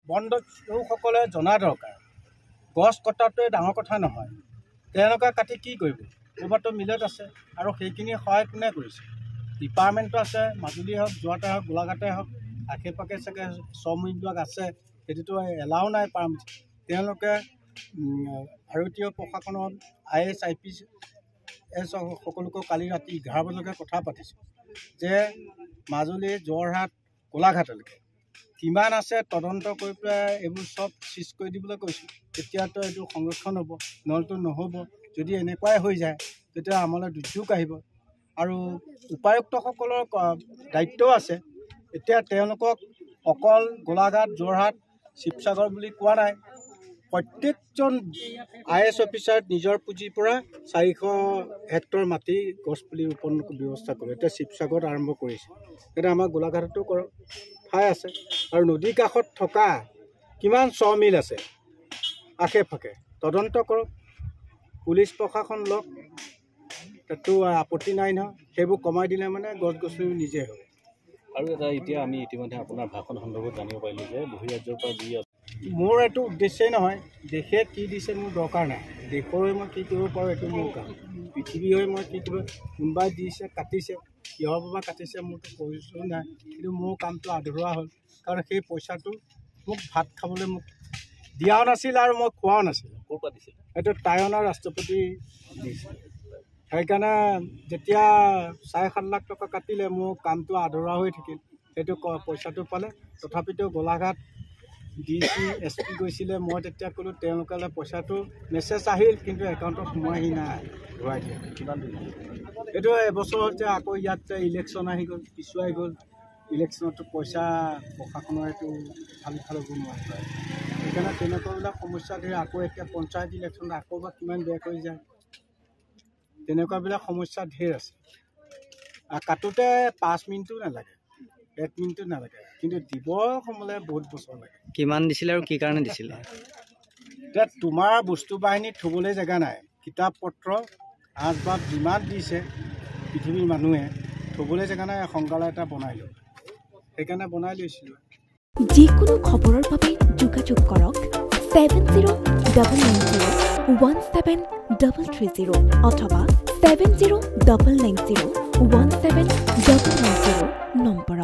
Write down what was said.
বনদস্যুসকলে জনা দৰকাৰ গছ কটাটোৱে ডাঙৰ কথা নহয় তেওঁলোকে কাটি কি কৰিব ক'ৰবাতো মিলত আছে আৰু সেইখিনি সহায় কোনে কৰিছে ডিপাৰ্টমেণ্টটো আছে মাজুলী হওক যোৰহাটে হওক গোলাঘাটে হওক আশে পাশে চাগে শ্ৰমিকবিলাক আছে সেইটোতো এলাও নাই পাৰ্মিট তেওঁলোকে ভাৰতীয় প্ৰশাসনৰ IAS IPS সকলোকে কালি ৰাতি 11 বজালৈকে কথা পাতিছোঁ যে মাজুলী যোৰহাট গোলাঘাটলৈকে কিমান আছে তদন্ত কৰি পেলাই এইবোৰ চব চিজ কৰি দিবলৈ কৈছোঁ তেতিয়াতো এইটো সংৰক্ষণ হ'ব নহ'লেতো নহ'ব যদি এনেকুৱাই হৈ যায় তেতিয়া আমালৈ দুৰ্যোগ আহিব আৰু উপায়ুক্তসকলৰ দায়িত্বও আছে এতিয়া তেওঁলোকক অকল গোলাঘাট যোৰহাট শিৱসাগৰ বুলি কোৱা নাই প্ৰত্যেকজন IAS অফিচাৰ নিজৰ পুঁজিৰ পৰা 400 হেক্টৰ মাটি গছপুলি ৰোপণ ব্যৱস্থা কৰে এতিয়া শিৱসাগৰত আৰম্ভ কৰিছে এতিয়া আমাৰ গোলাঘাটতো কৰক ঠাই আছে আৰু নদীৰ কাষত থকা কিমান মিল আছে আশে পাশে তদন্ত কৰক পুলিচ প্ৰশাসন লওক তাতো আপত্তি নাই নহয় সেইবোৰ কমাই দিলে মানে গছ গছনি নিজে হয় আৰু এটা এতিয়া আমি ইতিমধ্যে আপোনাৰ ভাষণ সন্দৰ্ভত জানিব পাৰিলোঁ যে বহিৰাজ্যৰ পৰা যি মোৰ এইটো উদ্দেশ্যই নহয় দেশে কি দিছে মোৰ দৰকাৰ নাই দেশৰ হৈ মই কি কৰিব পাৰোঁ এইটো মোৰ কাম পৃথিৱী হৈ মই কি কৰিব কোনোবাই দিছে কাটিছে কিহৰ বাবে কাটিছে মোৰতো প্ৰয়োজন নাই কিন্তু মোৰ কামটো আধৰুৱা হ'ল কাৰণ সেই পইচাটো মোক ভাত খাবলৈ মোক দিয়াও নাছিল আৰু মই খোৱাও নাছিল ক'ৰ পৰা দিছিল এইটো টাইৱানৰ ৰাষ্ট্ৰপতি দিছিল সেইকাৰণে যেতিয়া 7.5 লাখ টকা কাটিলে মোৰ কামটো আধৰুৱা হৈ থাকিল সেইটো পইচাটো পালে তথাপিতো গোলাঘাট DC SP গৈছিলে মই তেতিয়া ক'লোঁ তেওঁলোকে পইচাটো মেছেজ আহিল কিন্তু একাউণ্টত সোমোৱাহি নাই ঘূৰাই দিয়ে কিমান দিন এইটো এবছৰ হৈছে আকৌ ইয়াত ইলেকশ্যন আহি গ'ল পিছুৱাই গ'ল ইলেকশ্যনতো পইচা প্ৰশাসনৰ এইটো ফাল হ'ব নোৱাৰে সেইকাৰণে তেনেকুৱাবিলাক সমস্যা ধৰি আকৌ এতিয়া পঞ্চায়ত ইলেকশ্যনত আকৌ বা কিমান বেয়া কৰি যায় তেনেকুৱাবিলাক সমস্যা ঢেৰ আছে কাটোতে 5 মিনিটো নালাগে 1 মিনিটো নালাগে কিন্তু দিব সময়লৈ বহুত বছৰ লাগে কিমান দিছিলে আৰু কি কাৰণে দিছিলে এতিয়া তোমাৰ বস্তু বাহিনী থ'বলৈ জেগা নাই কিতাপ পত্ৰ আচবাব যিমান দিছে পৃথিৱীৰ মানুহে থ'বলৈ জেগা নাই সংগ্ৰহালয় এটা বনাই লওঁ সেইকাৰণে বনাই লৈছিলোঁ যিকোনো খবৰৰ বাবে যোগাযোগ কৰক 7099017330 অথবা 7099017390 নম্বৰত